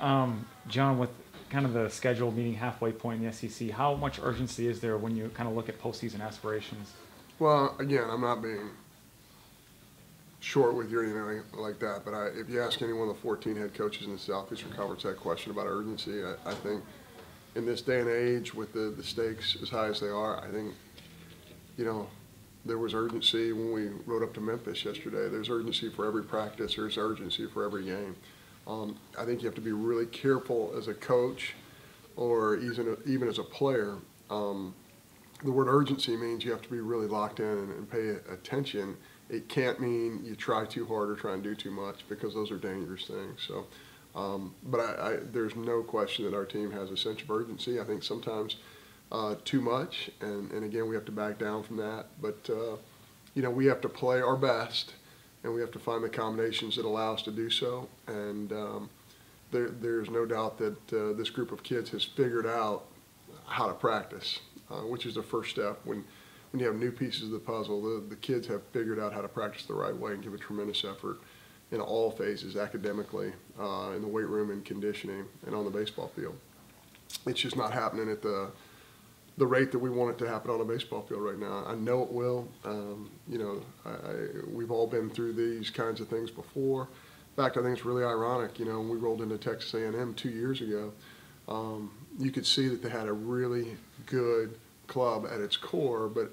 John, with kind of the schedule meeting halfway point in the SEC, how much urgency is there when you kind of look at postseason aspirations? Well, again, I'm not being short with you or anything like that, but if you ask any one of the 14 head coaches in the Southeastern Conference that question about urgency, I think in this day and age with the stakes as high as they are, I think, there was urgency when we rode up to Memphis yesterday. There's urgency for every practice. There's urgency for every game. I think you have to be really careful as a coach or even as a player. The word urgency means you have to be really locked in and pay attention. It can't mean you try too hard or try and do too much, because those are dangerous things. So, but there's no question that our team has a sense of urgency. I think sometimes too much, and again, we have to back down from that. But, we have to play our best, and we have to find the combinations that allow us to do so. And there's no doubt that this group of kids has figured out how to practice, which is the first step. When you have new pieces of the puzzle, the kids have figured out how to practice the right way and give a tremendous effort in all phases, academically, in the weight room and conditioning, and on the baseball field. It's just not happening at the rate that we want it to happen on a baseball field right now. I know it will. We've all been through these kinds of things before. In fact, I think it's really ironic. When we rolled into Texas A&M 2 years ago, you could see that they had a really good club at its core, but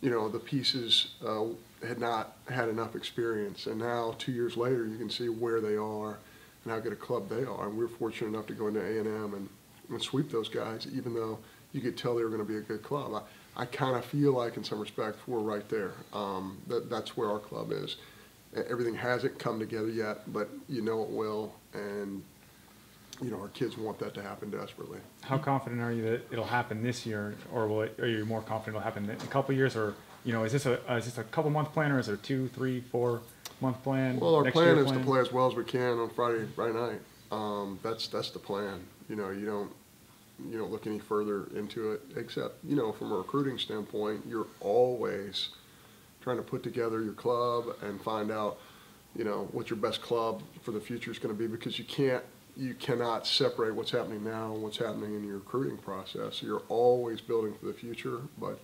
the pieces had not had enough experience. And now 2 years later, you can see where they are and how good a club they are. And we're fortunate enough to go into A&M and sweep those guys, even though you could tell they were going to be a good club. I kind of feel like, in some respects, we're right there. That's where our club is. Everything hasn't come together yet, but it will. And our kids want that to happen desperately. How confident are you that it'll happen this year, or are you more confident it'll happen in a couple of years, or is this a couple month plan, or is it a 2, 3, 4 month plan? Well, our plan is to play as well as we can on Friday night. That's the plan. You don't look any further into it, except from a recruiting standpoint, you're always trying to put together your club and find out what your best club for the future is going to be, because you cannot separate what's happening now and what's happening in your recruiting process. You're always building for the future. But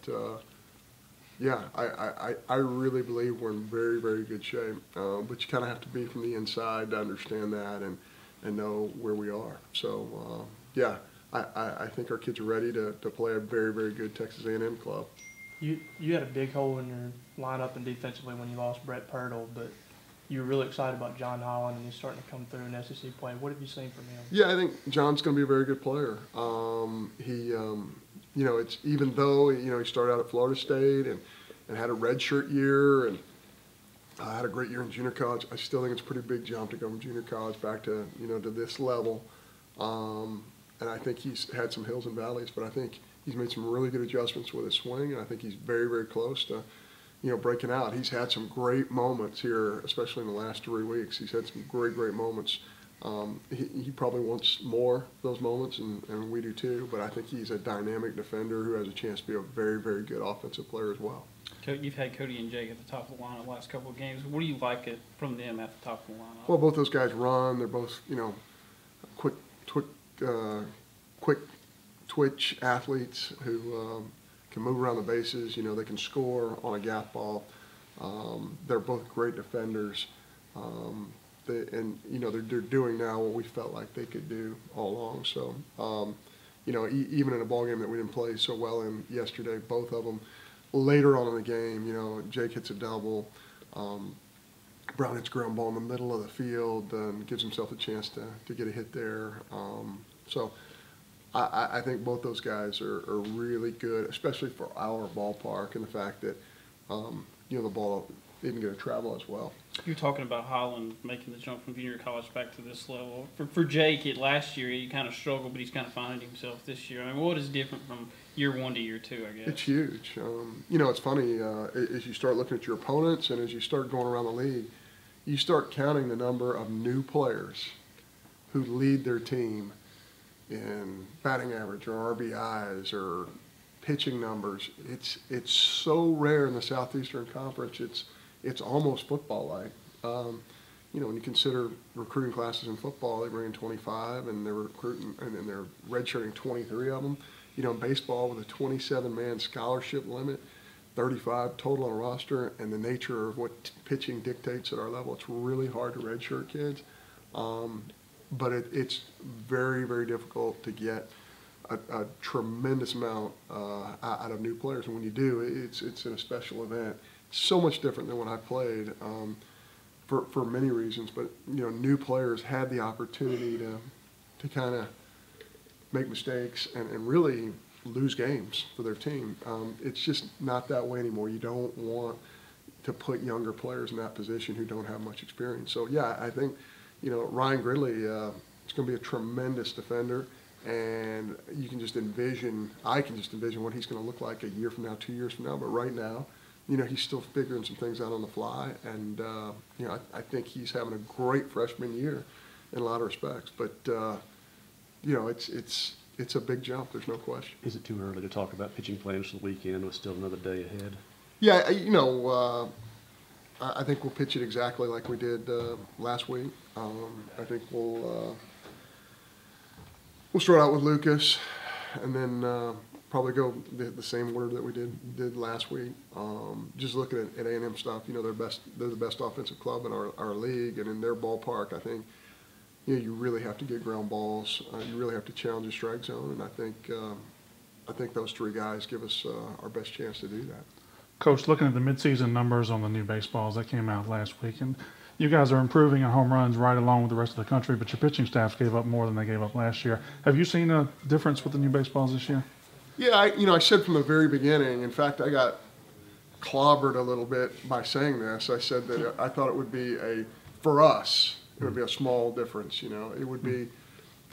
yeah, I really believe we're in very, very good shape. But you kind of have to be from the inside to understand that and know where we are. So yeah, I think our kids are ready to play a very, very good Texas A&M club. You had a big hole in your lineup and defensively when you lost Brett Pirtle, but you were really excited about John Holland, and he's starting to come through in SEC play. What have you seen from him? Yeah, I think John's going to be a very good player. It's even though he started out at Florida State and had a redshirt year and had a great year in junior college, I still think it's a pretty big jump to go from junior college back to to this level. And I think he's had some hills and valleys, but I think he's made some really good adjustments with his swing, and I think he's very, very close to breaking out. He's had some great moments here, especially in the last 3 weeks. He's had some great, great moments. He probably wants more of those moments, and we do too, but I think he's a dynamic defender who has a chance to be a very, very good offensive player as well. You've had Cody and Jake at the top of the lineup the last couple of games. What do you like from them at the top of the lineup? Well, both those guys run. They're both, quick twitch athletes who can move around the bases. They can score on a gap ball. They're both great defenders. They're doing now what we felt like they could do all along. So, even in a ball game that we didn't play so well in yesterday, both of them later on in the game, Jake hits a double. Brown hits a ground ball in the middle of the field and gives himself a chance to get a hit there. So I think both those guys are really good, especially for our ballpark, and the fact that the ball isn't going to travel as well. You're talking about Holland making the jump from junior college back to this level. For Jake, last year he kind of struggled, but he's kind of finding himself this year. I mean, what is different from year 1 to year 2, I guess? It's huge. It's funny, as you start looking at your opponents and as you start going around the league, you start counting the number of new players who lead their team in batting average or RBIs or pitching numbers. It's so rare in the Southeastern Conference. It's almost football-like. when you consider recruiting classes in football, they bring in 25, and they're recruiting, and then they're redshirting 23 of them. In baseball, with a 27-man scholarship limit, 35 total on a roster, and the nature of what pitching dictates at our level, it's really hard to redshirt kids. But it's very, very difficult to get a tremendous amount out of new players. And when you do, it's in a special event. So much different than when I played, for many reasons. But new players had the opportunity to kind of make mistakes and really lose games for their team. It's just not that way anymore. You don't want to put younger players in that position who don't have much experience. So yeah, I think Ryan Gridley is going to be a tremendous defender. And you can just envision, I can just envision what he's going to look like a year from now, 2 years from now. But right now, he's still figuring some things out on the fly. And, I think he's having a great freshman year in a lot of respects. But, it's a big jump. There's no question. Is it too early to talk about pitching plans for the weekend with still another day ahead? Yeah, I think we'll pitch it exactly like we did last week. I think we'll start out with Lucas, and then probably go the same order that we did last week. Just looking at A&M stuff, they're the best offensive club in our league, and in their ballpark, I think you really have to get ground balls. You really have to challenge the strike zone, and I think those three guys give us our best chance to do that. Coach, looking at the midseason numbers on the new baseballs that came out last week, and you guys are improving on home runs right along with the rest of the country, but your pitching staff gave up more than they gave up last year. Have you seen a difference with the new baseballs this year? Yeah, I said from the very beginning, in fact, I got clobbered a little bit by saying this. I said that I thought it would be for us, it would be a small difference, It would be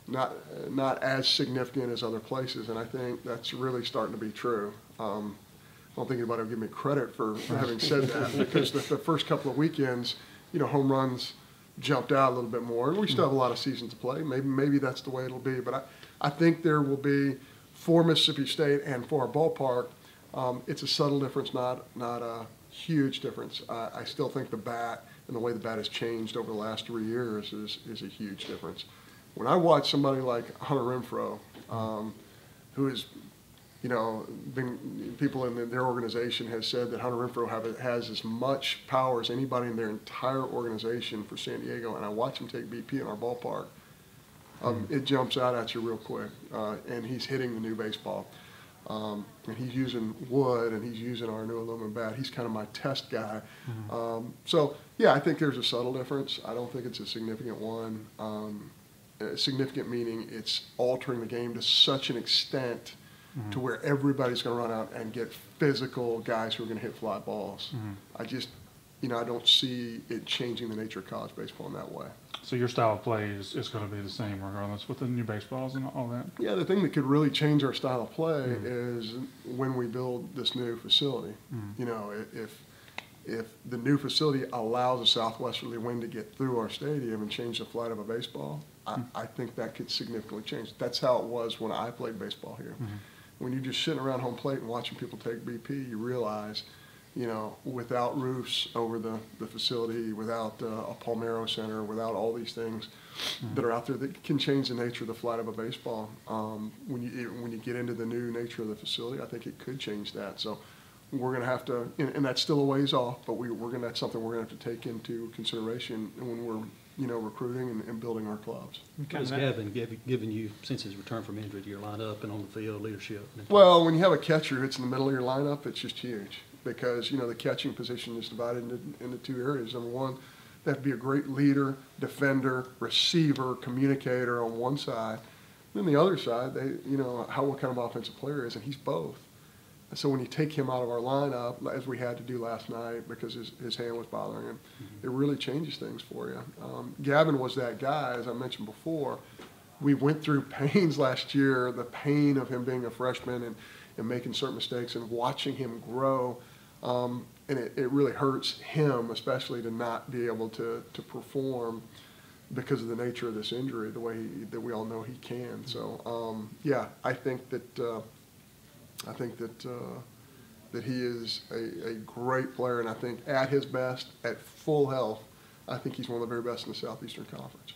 not as significant as other places, and I think that's really starting to be true. I don't think anybody will give me credit for having said that, because the first couple of weekends, home runs jumped out a little bit more, and we still have a lot of season to play. Maybe that's the way it'll be, but I think there will be, for Mississippi State and for our ballpark, it's a subtle difference, not a huge difference. I still think the bat and the way the bat has changed over the last 3 years is a huge difference. When I watch somebody like Hunter Renfroe, who is people in their organization has said that Hunter Renfroe has as much power as anybody in their entire organization for San Diego, and I watch him take BP in our ballpark. It jumps out at you real quick, and he's hitting the new baseball. And he's using wood, and he's using our new aluminum bat. He's kind of my test guy. So, yeah, I think there's a subtle difference. I don't think it's a significant one. Significant meaning it's altering the game to such an extent to where everybody's going to run out and get physical guys who are going to hit fly balls. I just, I don't see it changing the nature of college baseball in that way. So your style of play is going to be the same regardless with the new baseballs and all that? Yeah, the thing that could really change our style of play is when we build this new facility. If the new facility allows a southwesterly wind to get through our stadium and change the flight of a baseball, I think that could significantly change. That's how it was when I played baseball here. When you're just sitting around home plate and watching people take BP, you realize, without roofs over the facility, without a Palmero Center, without all these things that are out there that can change the nature of the flight of a baseball. When you get into the new nature of the facility, I think it could change that. So we're going to have to, and that's still a ways off, but that's something we're going to have to take into consideration when we're recruiting and building our clubs. How's Gavin given you, since his return from injury, to your lineup and on the field, leadership? Well, when you have a catcher who's in the middle of your lineup, it's just huge, because the catching position is divided into two areas. Number one, they have to be a great leader, defender, receiver, communicator on one side. Then the other side, what kind of offensive player is, and he's both. So when you take him out of our lineup, as we had to do last night because his hand was bothering him, it really changes things for you. Gavin was that guy, as I mentioned before. We went through pains last year, the pain of him being a freshman and making certain mistakes and watching him grow. And it really hurts him, especially to not be able to perform because of the nature of this injury, the way that we all know he can. So, yeah, I think that he is a great player, and I think at his best, at full health, I think he's one of the very best in the Southeastern Conference.